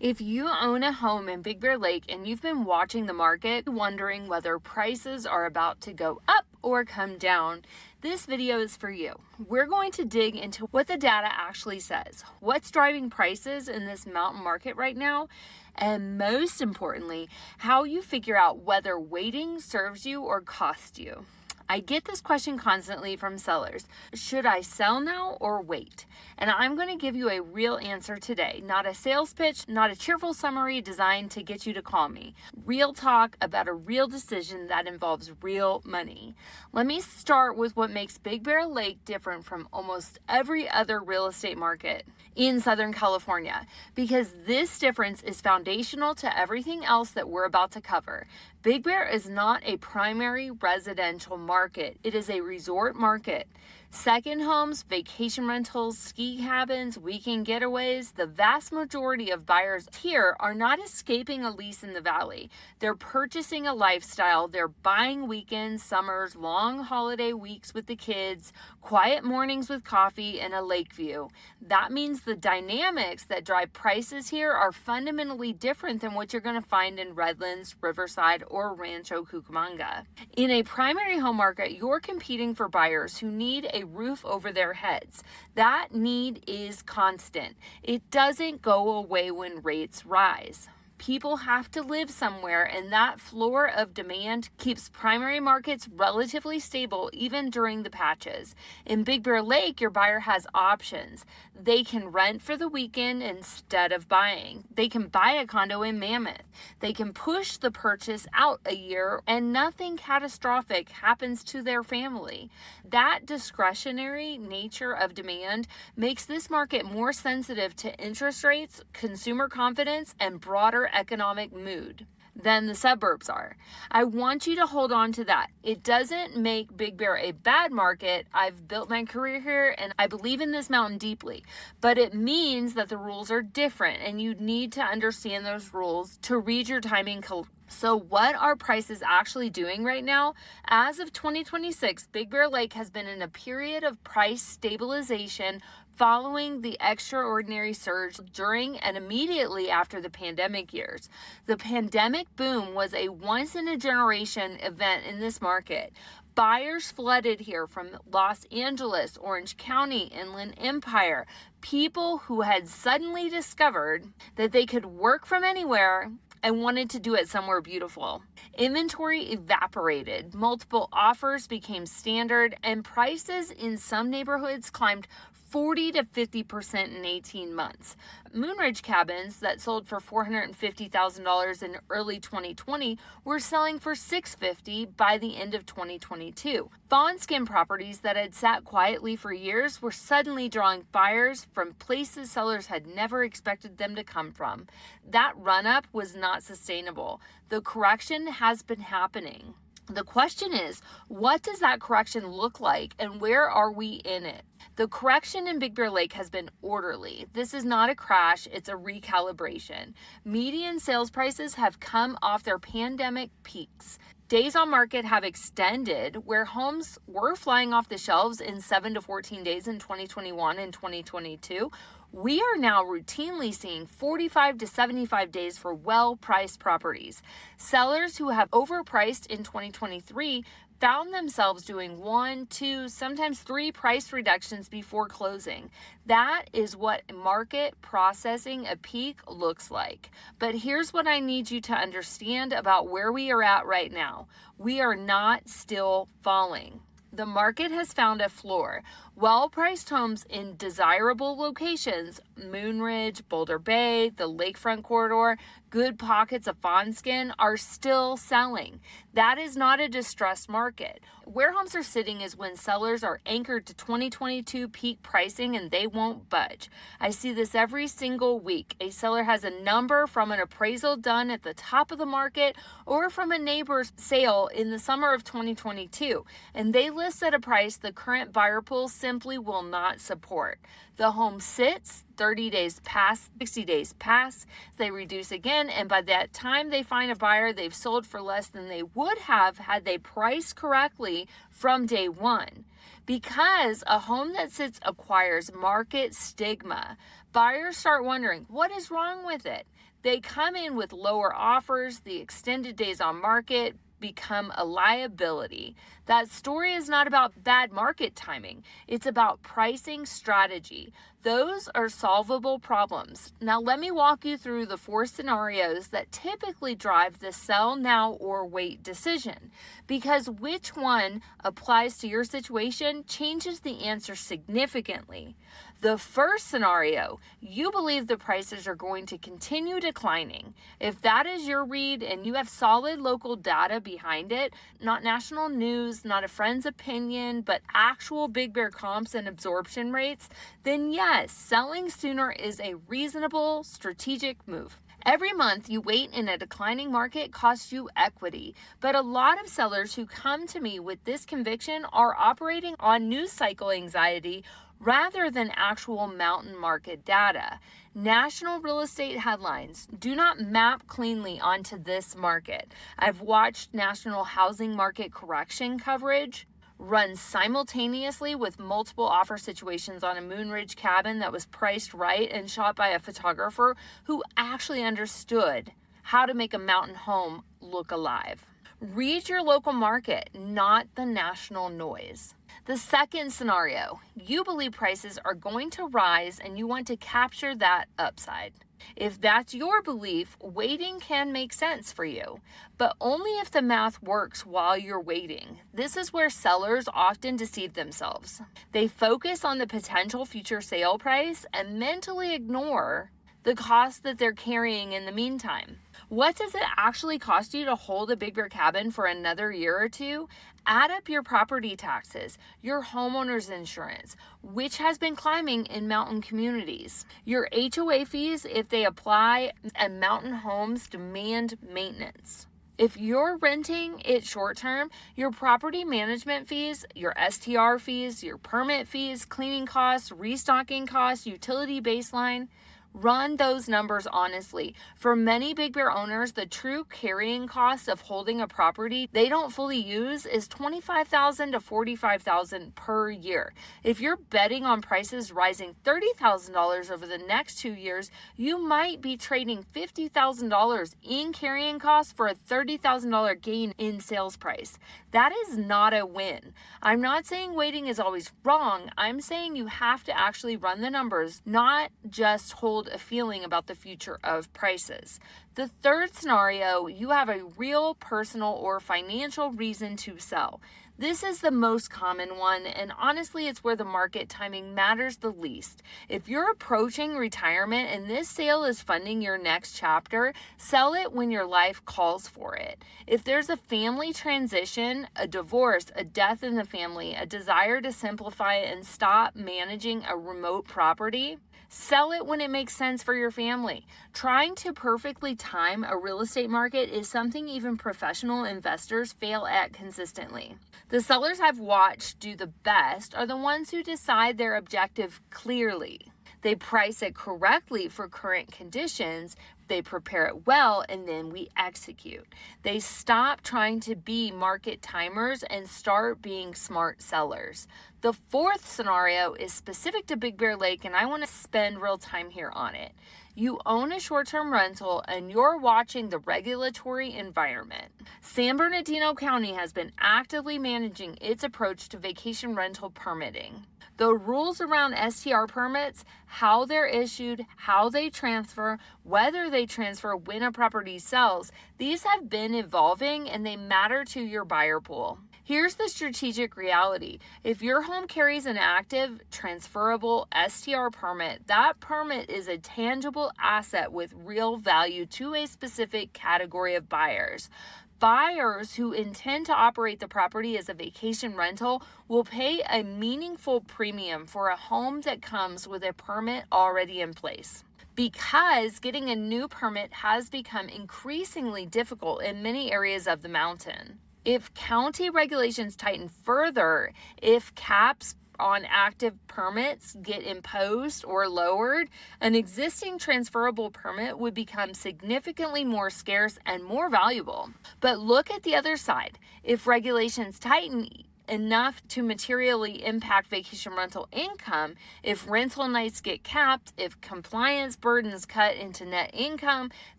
If you own a home in Big Bear Lake and you've been watching the market, wondering whether prices are about to go up or come down, this video is for you. We're going to dig into what the data actually says, what's driving prices in this mountain market right now, and most importantly, how you figure out whether waiting serves you or costs you. I get this question constantly from sellers. Should I sell now or wait? And I'm going to give you a real answer today. Not a sales pitch, not a cheerful summary designed to get you to call me. Real talk about a real decision that involves real money. Let me start with what makes Big Bear Lake different from almost every other real estate market in Southern California, because this difference is foundational to everything else that we're about to cover. Big Bear is not a primary residential market. It is a resort market. Second homes, vacation rentals, ski cabins, weekend getaways, the vast majority of buyers here are not escaping a lease in the valley. They're purchasing a lifestyle. They're buying weekends, summers, long holiday weeks with the kids, quiet mornings with coffee, and a lake view. That means the dynamics that drive prices here are fundamentally different than what you're going to find in Redlands, Riverside, or Rancho Cucamonga. In a primary home market, you're competing for buyers who need a roof over their heads. That need is constant. It doesn't go away when rates rise. People have to live somewhere, and that floor of demand keeps primary markets relatively stable even during the patches. In Big Bear Lake, your buyer has options. They can rent for the weekend instead of buying. They can buy a condo in Mammoth. They can push the purchase out a year and nothing catastrophic happens to their family. That discretionary nature of demand makes this market more sensitive to interest rates, consumer confidence, and broader economic mood than the suburbs are. I want you to hold on to that. It doesn't make Big Bear a bad market. I've built my career here and I believe in this mountain deeply, but it means that the rules are different and you need to understand those rules to read your timing. So what are prices actually doing right now? As of 2026, Big Bear Lake has been in a period of price stabilization following the extraordinary surge during and immediately after the pandemic years. The pandemic boom was a once-in-a-generation event in this market. Buyers flooded here from Los Angeles, Orange County, Inland Empire, people who had suddenly discovered that they could work from anywhere and wanted to do it somewhere beautiful. Inventory evaporated, multiple offers became standard, and prices in some neighborhoods climbed 40 to 50% in 18 months. Moonridge cabins that sold for $450,000 in early 2020 were selling for $650,000 by the end of 2022. Fawn skin properties that had sat quietly for years were suddenly drawing buyers from places sellers had never expected them to come from. That run-up was not sustainable. The correction has been happening. The question is, what does that correction look like and where are we in it? The correction in Big Bear Lake has been orderly. This is not a crash, it's a recalibration. Median sales prices have come off their pandemic peaks. Days on market have extended where homes were flying off the shelves in 7 to 14 days in 2021 and 2022. We are now routinely seeing 45 to 75 days for well-priced properties. Sellers who have overpriced in 2023 found themselves doing 1, 2, sometimes 3 price reductions before closing. That is what market processing a peak looks like. But here's what I need you to understand about where we are at right now. We are not still falling. The market has found a floor. Well-priced homes in desirable locations, Moonridge, Boulder Bay, the lakefront corridor, good pockets of fawn skin are still selling. That is not a distressed market. Where homes are sitting is when sellers are anchored to 2022 peak pricing and they won't budge. I see this every single week. A seller has a number from an appraisal done at the top of the market or from a neighbor's sale in the summer of 2022, and they list at a price the current buyer pool simply will not support. The home sits, 30 days pass, 60 days pass, they reduce again, and by that time they find a buyer, they've sold for less than they would have had they priced correctly from day one. Because a home that sits acquires market stigma. Buyers start wondering, what is wrong with it? They come in with lower offers, the extended days on market become a liability. That story is not about bad market timing. It's about pricing strategy. Those are solvable problems. Now let me walk you through the 4 scenarios that typically drive the sell now or wait decision, because which one applies to your situation changes the answer significantly. The first scenario, you believe the prices are going to continue declining. If that is your read and you have solid local data behind it, not national news, not a friend's opinion, but actual Big Bear comps and absorption rates, then yes, selling sooner is a reasonable strategic move. Every month you wait in a declining market costs you equity, but a lot of sellers who come to me with this conviction are operating on news cycle anxiety rather than actual mountain market data. National real estate headlines do not map cleanly onto this market. I've watched national housing market correction coverage run simultaneously with multiple offer situations on a Moonridge cabin that was priced right and shot by a photographer who actually understood how to make a mountain home look alive. Read your local market, not the national noise. The second scenario, you believe prices are going to rise and you want to capture that upside. If that's your belief, waiting can make sense for you, but only if the math works while you're waiting. This is where sellers often deceive themselves. They focus on the potential future sale price and mentally ignore the cost that they're carrying in the meantime. What does it actually cost you to hold a Big Bear cabin for another year or two? Add up your property taxes, your homeowner's insurance, which has been climbing in mountain communities, your HOA fees if they apply, and mountain homes demand maintenance. If you're renting it short term, your property management fees, your STR fees, your permit fees, cleaning costs, restocking costs, utility baseline, run those numbers honestly. For many Big Bear owners, the true carrying cost of holding a property they don't fully use is $25,000 to $45,000 per year. If you're betting on prices rising $30,000 over the next 2 years, you might be trading $50,000 in carrying costs for a $30,000 gain in sales price. That is not a win. I'm not saying waiting is always wrong. I'm saying you have to actually run the numbers, not just hold a feeling about the future of prices. The third scenario, you have a real personal or financial reason to sell. This is the most common one, and honestly, it's where the market timing matters the least. If you're approaching retirement and this sale is funding your next chapter, sell it when your life calls for it. If there's a family transition, a divorce, a death in the family, a desire to simplify and stop managing a remote property, sell it when it makes sense for your family. Trying to perfectly time a real estate market is something even professional investors fail at consistently. The sellers I've watched do the best are the ones who decide their objective clearly. They price it correctly for current conditions, they prepare it well, and then we execute. They stop trying to be market timers and start being smart sellers. The fourth scenario is specific to Big Bear Lake, and I want to spend real time here on it. You own a short-term rental and you're watching the regulatory environment. San Bernardino County has been actively managing its approach to vacation rental permitting. The rules around STR permits, how they're issued, how they transfer, whether they transfer when a property sells, these have been evolving and they matter to your buyer pool. Here's the strategic reality. If your home carries an active, transferable STR permit, that permit is a tangible asset with real value to a specific category of buyers. Buyers who intend to operate the property as a vacation rental will pay a meaningful premium for a home that comes with a permit already in place, because getting a new permit has become increasingly difficult in many areas of the mountain. If county regulations tighten further, if caps on active permits get imposed or lowered, an existing transferable permit would become significantly more scarce and more valuable. But look at the other side. If regulations tighten, enough to materially impact vacation rental income. If rental nights get capped, if compliance burdens cut into net income,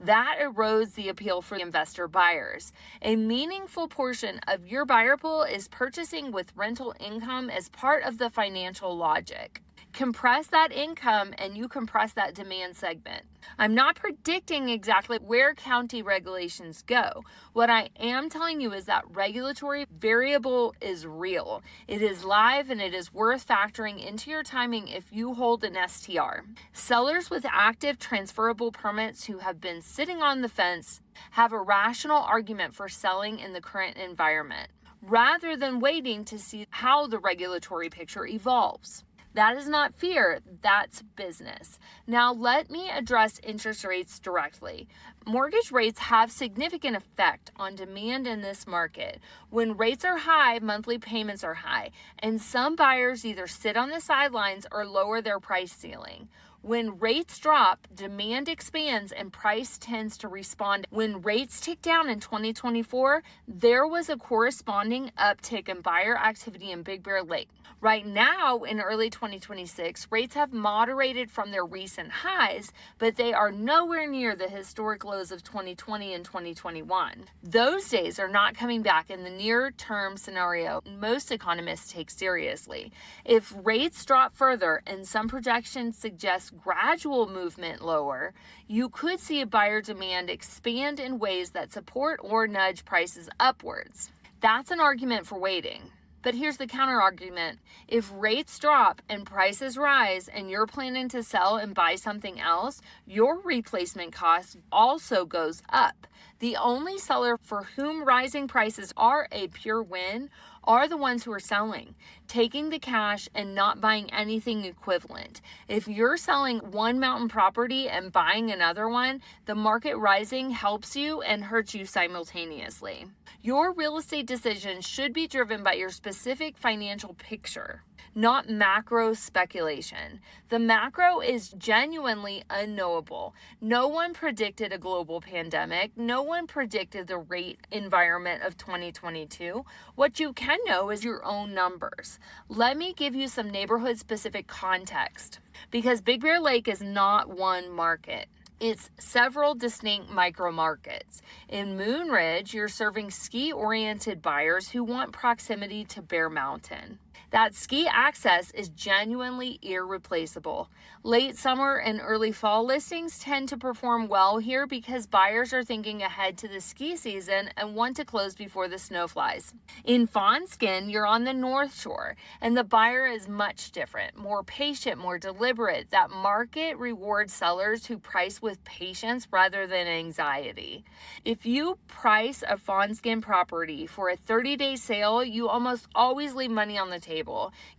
that erodes the appeal for investor buyers. A meaningful portion of your buyer pool is purchasing with rental income as part of the financial logic. Compress that income and you compress that demand segment. I'm not predicting exactly where county regulations go. What I am telling you is that regulatory variable is real. It is live and it is worth factoring into your timing if you hold an STR. Sellers with active transferable permits who have been sitting on the fence have a rational argument for selling in the current environment, rather than waiting to see how the regulatory picture evolves. That is not fear, that's business. Now let me address interest rates directly. Mortgage rates have significant effect on demand in this market. When rates are high, monthly payments are high, and some buyers either sit on the sidelines or lower their price ceiling. When rates drop, demand expands and price tends to respond. When rates tick down in 2024, there was a corresponding uptick in buyer activity in Big Bear Lake. Right now, in early 2026, rates have moderated from their recent highs, but they are nowhere near the historic lows of 2020 and 2021. Those days are not coming back in the near-term scenario most economists take seriously. If rates drop further, and some projections suggest gradual movement lower, you could see a buyer demand expand in ways that support or nudge prices upwards. That's an argument for waiting. But here's the counter argument. If rates drop and prices rise and you're planning to sell and buy something else, your replacement cost also goes up. The only seller for whom rising prices are a pure win are the ones who are selling, taking the cash and not buying anything equivalent. If you're selling one mountain property and buying another one, the market rising helps you and hurts you simultaneously. Your real estate decision should be driven by your specific financial picture, not macro speculation. The macro is genuinely unknowable. No one predicted a global pandemic. No one predicted the rate environment of 2022. What you can know is your own numbers. Let me give you some neighborhood-specific context, because Big Bear Lake is not one market. It's several distinct micro markets. In Moon Ridge, you're serving ski-oriented buyers who want proximity to Bear Mountain. That ski access is genuinely irreplaceable. Late summer and early fall listings tend to perform well here because buyers are thinking ahead to the ski season and want to close before the snow flies. In Fawnskin, you're on the North Shore, and the buyer is much different, more patient, more deliberate. That market rewards sellers who price with patience rather than anxiety. If you price a Fawnskin property for a 30-day sale, you almost always leave money on the table.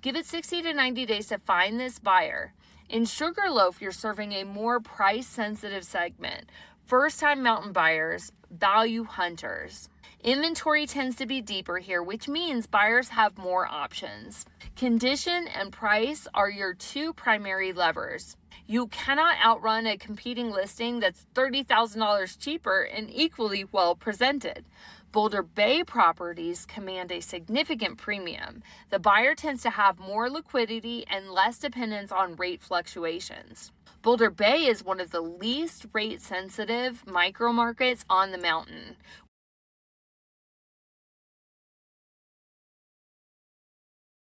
Give it 60 to 90 days to find this buyer. In Sugarloaf, you're serving a more price-sensitive segment. First-time mountain buyers, value hunters. Inventory tends to be deeper here, which means buyers have more options. Condition and price are your two primary levers. You cannot outrun a competing listing that's $30,000 cheaper and equally well presented. Boulder Bay properties command a significant premium. The buyer tends to have more liquidity and less dependence on rate fluctuations. Boulder Bay is one of the least rate-sensitive micro markets on the mountain.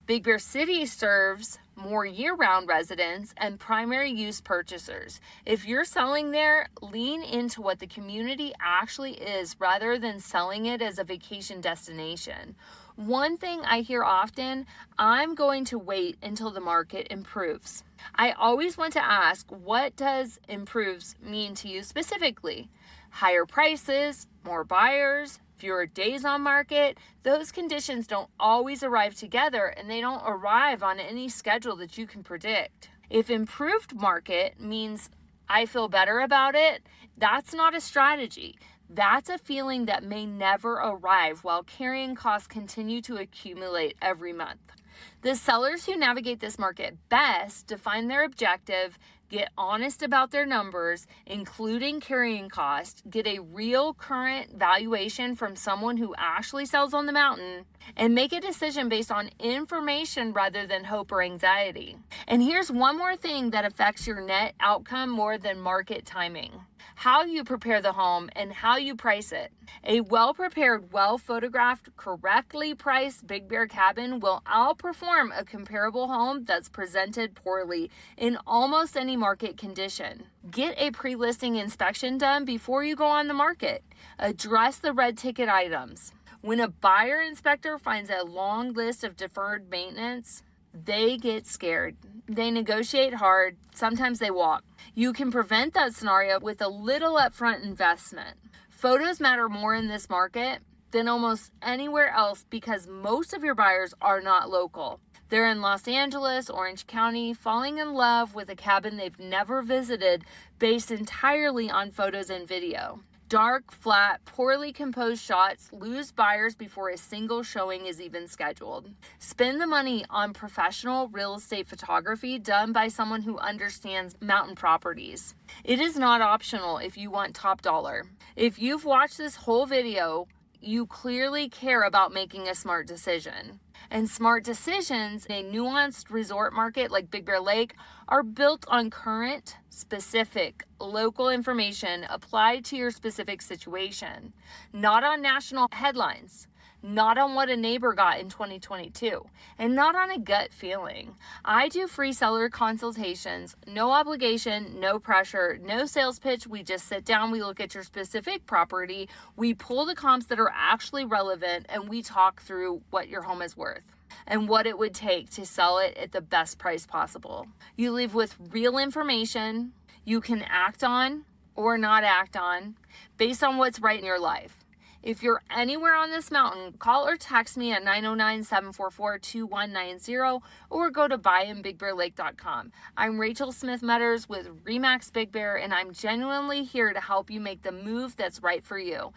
Big Bear City serves more year-round residents and primary use purchasers. If you're selling there, lean into what the community actually is rather than selling it as a vacation destination. One thing I hear often, I'm going to wait until the market improves. I always want to ask, what does improves mean to you specifically? Higher prices, more buyers, fewer days on market? Those conditions don't always arrive together, and they don't arrive on any schedule that you can predict. If improved market means I feel better about it, that's not a strategy. That's a feeling that may never arrive while carrying costs continue to accumulate every month. The sellers who navigate this market best define their objective, get honest about their numbers, including carrying cost, get a real current valuation from someone who actually sells on the mountain, and make a decision based on information rather than hope or anxiety. And here's one more thing that affects your net outcome more than market timing: how you prepare the home and how you price it. A well-prepared, well-photographed, correctly priced Big Bear cabin will outperform a comparable home that's presented poorly in almost any market condition. Get a pre-listing inspection done before you go on the market. Address the red ticket items. When a buyer inspector finds a long list of deferred maintenance, they get scared. They negotiate hard. Sometimes they walk. You can prevent that scenario with a little upfront investment. Photos matter more in this market than almost anywhere else because most of your buyers are not local. They're in Los Angeles, Orange County, falling in love with a cabin they've never visited based entirely on photos and video. Dark, flat, poorly composed shots lose buyers before a single showing is even scheduled. Spend the money on professional real estate photography done by someone who understands mountain properties. It is not optional if you want top dollar. If you've watched this whole video, you clearly care about making a smart decision. And smart decisions in a nuanced resort market like Big Bear Lake are built on current, specific, local information applied to your specific situation, not on national headlines, not on what a neighbor got in 2022, and not on a gut feeling. I do free seller consultations, no obligation, no pressure, no sales pitch. We just sit down, we look at your specific property, we pull the comps that are actually relevant, and we talk through what your home is worth and what it would take to sell it at the best price possible. You leave with real information you can act on or not act on based on what's right in your life. If you're anywhere on this mountain, call or text me at 909-744-2190 or go to buyinbigbearlake.com. I'm Rachael Smith-Meadors with RE/MAX Big Bear, and I'm genuinely here to help you make the move that's right for you.